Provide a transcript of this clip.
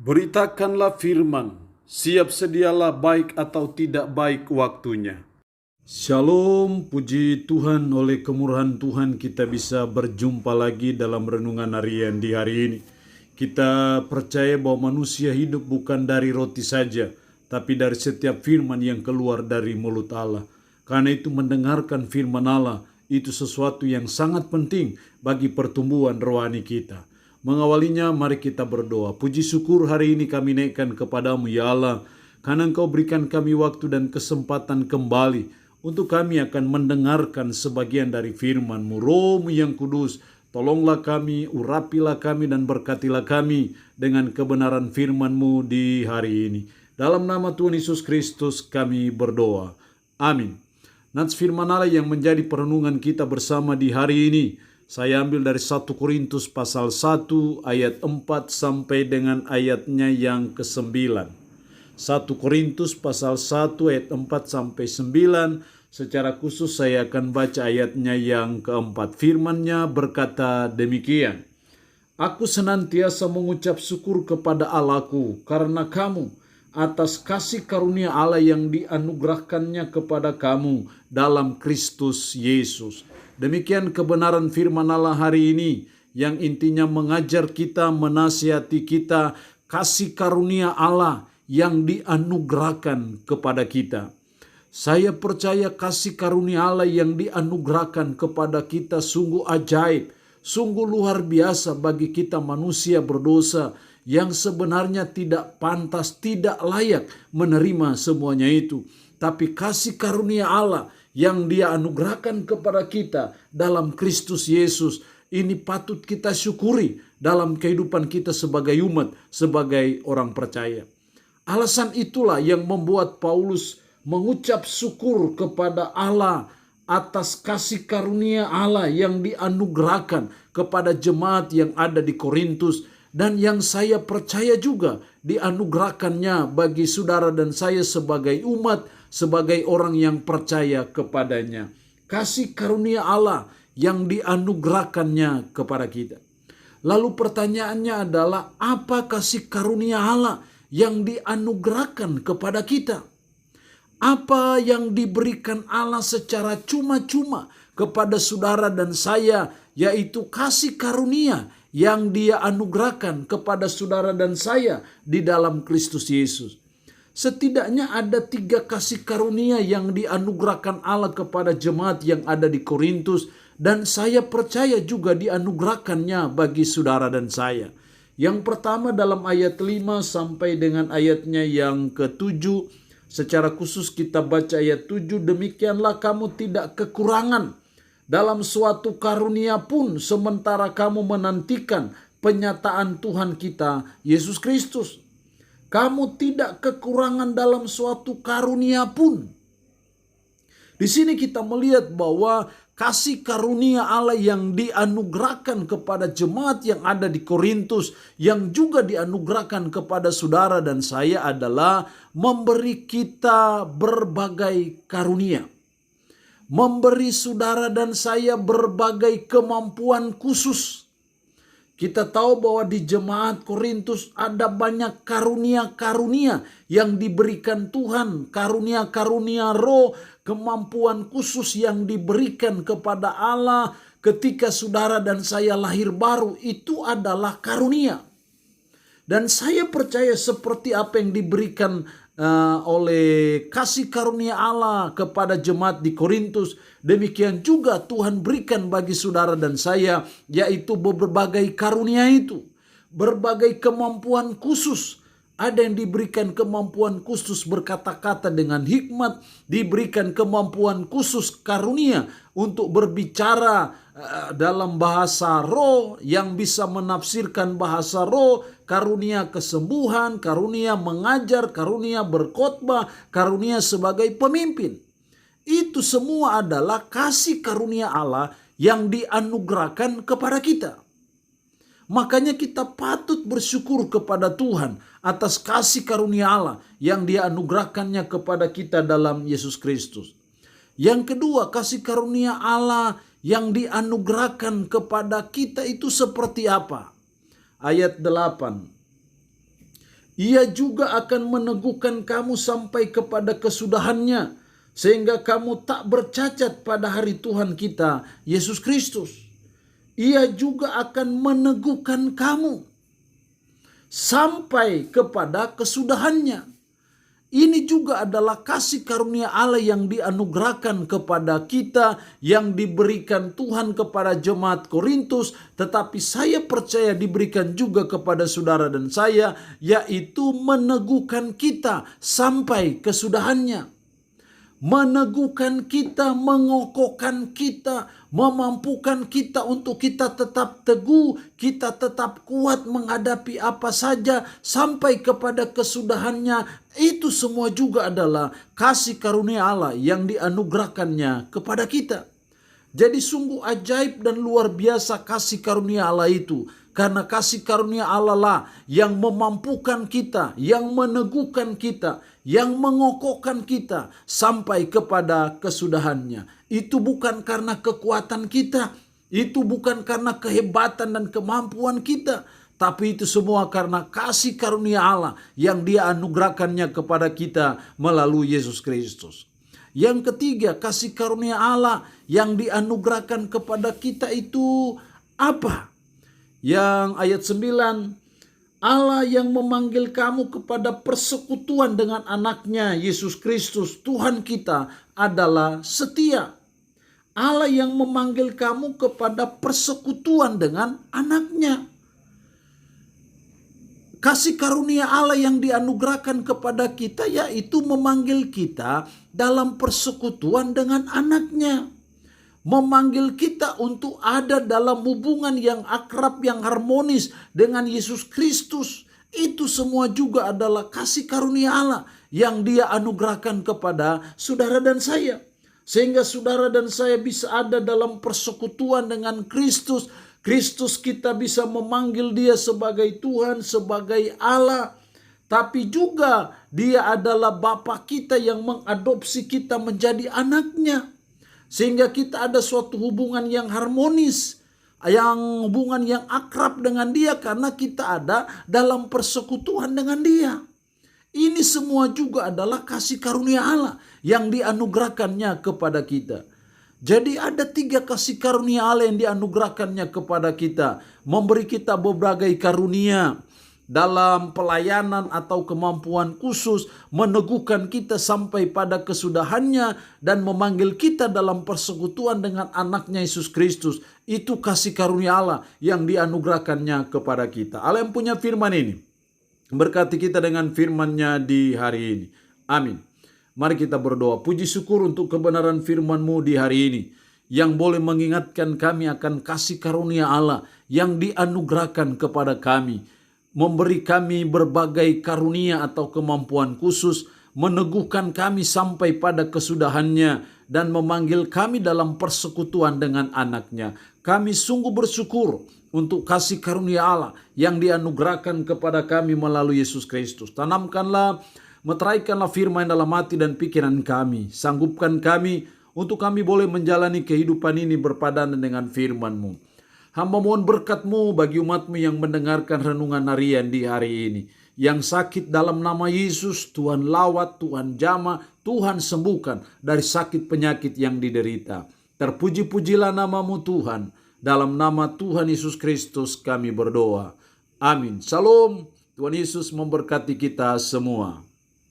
Beritakanlah firman, siap sedialah baik atau tidak baik waktunya. Shalom, puji Tuhan, oleh kemurahan Tuhan kita bisa berjumpa lagi dalam renungan harian di hari ini. Kita percaya bahwa manusia hidup bukan dari roti saja, tapi dari setiap firman yang keluar dari mulut Allah. Karena itu mendengarkan firman Allah itu sesuatu yang sangat penting bagi pertumbuhan rohani kita. Mengawalinya, mari kita berdoa. Puji syukur hari ini kami naikkan kepadamu ya Allah, karena Engkau berikan kami waktu dan kesempatan kembali untuk kami akan mendengarkan sebagian dari firman-Mu. Roh-Mu yang kudus, tolonglah kami, urapilah kami dan berkatilah kami dengan kebenaran firman-Mu di hari ini. Dalam nama Tuhan Yesus Kristus kami berdoa. Amin. Nats firman Allah yang menjadi perenungan kita bersama di hari ini, saya ambil dari 1 Korintus pasal 1 ayat 4 sampai dengan ayatnya yang ke-9. 1 Korintus pasal 1 ayat 4 sampai 9. Secara khusus saya akan baca ayatnya yang ke-4. Firman-Nya berkata demikian. Aku senantiasa mengucap syukur kepada Allahku karena kamu, atas kasih karunia Allah yang dianugerahkannya kepada kamu dalam Kristus Yesus. Demikian kebenaran firman Allah hari ini yang intinya mengajar kita, menasihati kita, kasih karunia Allah yang dianugerahkan kepada kita. Saya percaya kasih karunia Allah yang dianugerahkan kepada kita sungguh ajaib, sungguh luar biasa bagi kita manusia berdosa yang sebenarnya tidak pantas, tidak layak menerima semuanya itu. Tapi kasih karunia Allah yang Dia anugerahkan kepada kita dalam Kristus Yesus, ini patut kita syukuri dalam kehidupan kita sebagai umat, sebagai orang percaya. Alasan itulah yang membuat Paulus mengucap syukur kepada Allah atas kasih karunia Allah yang dianugerahkan kepada jemaat yang ada di Korintus, dan yang saya percaya juga dianugerahkannya bagi saudara dan saya sebagai umat, sebagai orang yang percaya kepadanya. Kasih karunia Allah yang dianugerahkannya kepada kita. Lalu pertanyaannya adalah, apa kasih karunia Allah yang dianugerahkan kepada kita? Apa yang diberikan Allah secara cuma-cuma kepada saudara dan saya, yaitu kasih karunia yang Dia anugerahkan kepada saudara dan saya di dalam Kristus Yesus. Setidaknya ada 3 kasih karunia yang dianugerahkan Allah kepada jemaat yang ada di Korintus, dan saya percaya juga dianugerahkannya bagi saudara dan saya. Yang pertama dalam ayat 5 sampai dengan ayatnya yang ke-7, secara khusus kita baca ayat 7, demikianlah kamu tidak kekurangan dalam suatu karunia pun sementara kamu menantikan penyataan Tuhan kita Yesus Kristus. Kamu tidak kekurangan dalam suatu karunia pun. Di sini kita melihat bahwa kasih karunia Allah yang dianugerahkan kepada jemaat yang ada di Korintus, yang juga dianugerahkan kepada saudara dan saya, adalah memberi kita berbagai karunia. Memberi saudara dan saya berbagai kemampuan khusus. Kita tahu bahwa di jemaat Korintus ada banyak karunia-karunia yang diberikan Tuhan. Karunia-karunia roh, kemampuan khusus yang diberikan kepada Allah ketika saudara dan saya lahir baru. Itu adalah karunia. Dan saya percaya seperti apa yang diberikan oleh kasih karunia Allah kepada jemaat di Korintus, demikian juga Tuhan berikan bagi saudara dan saya, yaitu berbagai karunia itu. Berbagai kemampuan khusus. Ada yang diberikan kemampuan khusus berkata-kata dengan hikmat, diberikan kemampuan khusus karunia untuk berbicara dalam bahasa roh, yang bisa menafsirkan bahasa roh, karunia kesembuhan, karunia mengajar, karunia berkhotbah, karunia sebagai pemimpin. Itu semua adalah kasih karunia Allah yang dianugerahkan kepada kita. Makanya kita patut bersyukur kepada Tuhan atas kasih karunia Allah yang Dia anugerahkannya kepada kita dalam Yesus Kristus. Yang kedua, kasih karunia Allah yang dianugerahkan kepada kita itu seperti apa? Ayat 8. Ia juga akan meneguhkan kamu sampai kepada kesudahannya, sehingga kamu tak bercacat pada hari Tuhan kita, Yesus Kristus. Ia juga akan meneguhkan kamu sampai kepada kesudahannya. Ini juga adalah kasih karunia Allah yang dianugerahkan kepada kita, yang diberikan Tuhan kepada jemaat Korintus, tetapi saya percaya diberikan juga kepada saudara dan saya, yaitu meneguhkan kita sampai kesudahannya. Meneguhkan kita, mengokohkan kita, memampukan kita untuk kita tetap teguh, kita tetap kuat menghadapi apa saja sampai kepada kesudahannya. Itu semua juga adalah kasih karunia Allah yang dianugerahkannya kepada kita. Jadi sungguh ajaib dan luar biasa kasih karunia Allah itu. Karena kasih karunia Allah lah yang memampukan kita, yang meneguhkan kita, yang mengokohkan kita sampai kepada kesudahannya. Itu bukan karena kekuatan kita, itu bukan karena kehebatan dan kemampuan kita, tapi itu semua karena kasih karunia Allah yang Dia anugerahkannya kepada kita melalui Yesus Kristus. Yang ketiga, kasih karunia Allah yang dianugerahkan kepada kita itu apa? Yang ayat 9, Allah yang memanggil kamu kepada persekutuan dengan anaknya Yesus Kristus Tuhan kita adalah setia. Allah yang memanggil kamu kepada persekutuan dengan anaknya. Kasih karunia Allah yang dianugerahkan kepada kita yaitu memanggil kita dalam persekutuan dengan anaknya. Memanggil kita untuk ada dalam hubungan yang akrab, yang harmonis dengan Yesus Kristus. Itu semua juga adalah kasih karunia Allah yang Dia anugerahkan kepada saudara dan saya. Sehingga saudara dan saya bisa ada dalam persekutuan dengan Kristus. Kristus kita bisa memanggil Dia sebagai Tuhan, sebagai Allah. Tapi juga Dia adalah Bapa kita yang mengadopsi kita menjadi anaknya. Sehingga kita ada suatu hubungan yang harmonis, hubungan yang akrab dengan Dia karena kita ada dalam persekutuan dengan Dia. Ini semua juga adalah kasih karunia Allah yang dianugerahkannya kepada kita. Jadi ada 3 kasih karunia Allah yang dianugerahkannya kepada kita. Memberi kita berbagai karunia dalam pelayanan atau kemampuan khusus, meneguhkan kita sampai pada kesudahannya, dan memanggil kita dalam persekutuan dengan anaknya Yesus Kristus. Itu kasih karunia Allah yang dianugerahkannya kepada kita. Allah yang punya firman ini berkati kita dengan firman-Nya di hari ini. Amin. Mari kita berdoa. Puji syukur untuk kebenaran firman-Mu di hari ini, yang boleh mengingatkan kami akan kasih karunia Allah yang dianugerahkan kepada kami. Memberi kami berbagai karunia atau kemampuan khusus, meneguhkan kami sampai pada kesudahannya, dan memanggil kami dalam persekutuan dengan anaknya. Kami sungguh bersyukur untuk kasih karunia Allah yang dianugerahkan kepada kami melalui Yesus Kristus. Tanamkanlah, meteraikanlah firman dalam hati dan pikiran kami. Sanggupkan kami untuk kami boleh menjalani kehidupan ini berpadanan dengan firman-Mu. Hamba mohon berkat-Mu bagi umat-Mu yang mendengarkan renungan harian di hari ini. Yang sakit dalam nama Yesus, Tuhan lawat, Tuhan jamah, Tuhan sembuhkan dari sakit penyakit yang diderita. Terpuji-pujilah nama-Mu Tuhan. Dalam nama Tuhan Yesus Kristus kami berdoa. Amin. Shalom. Tuhan Yesus memberkati kita semua.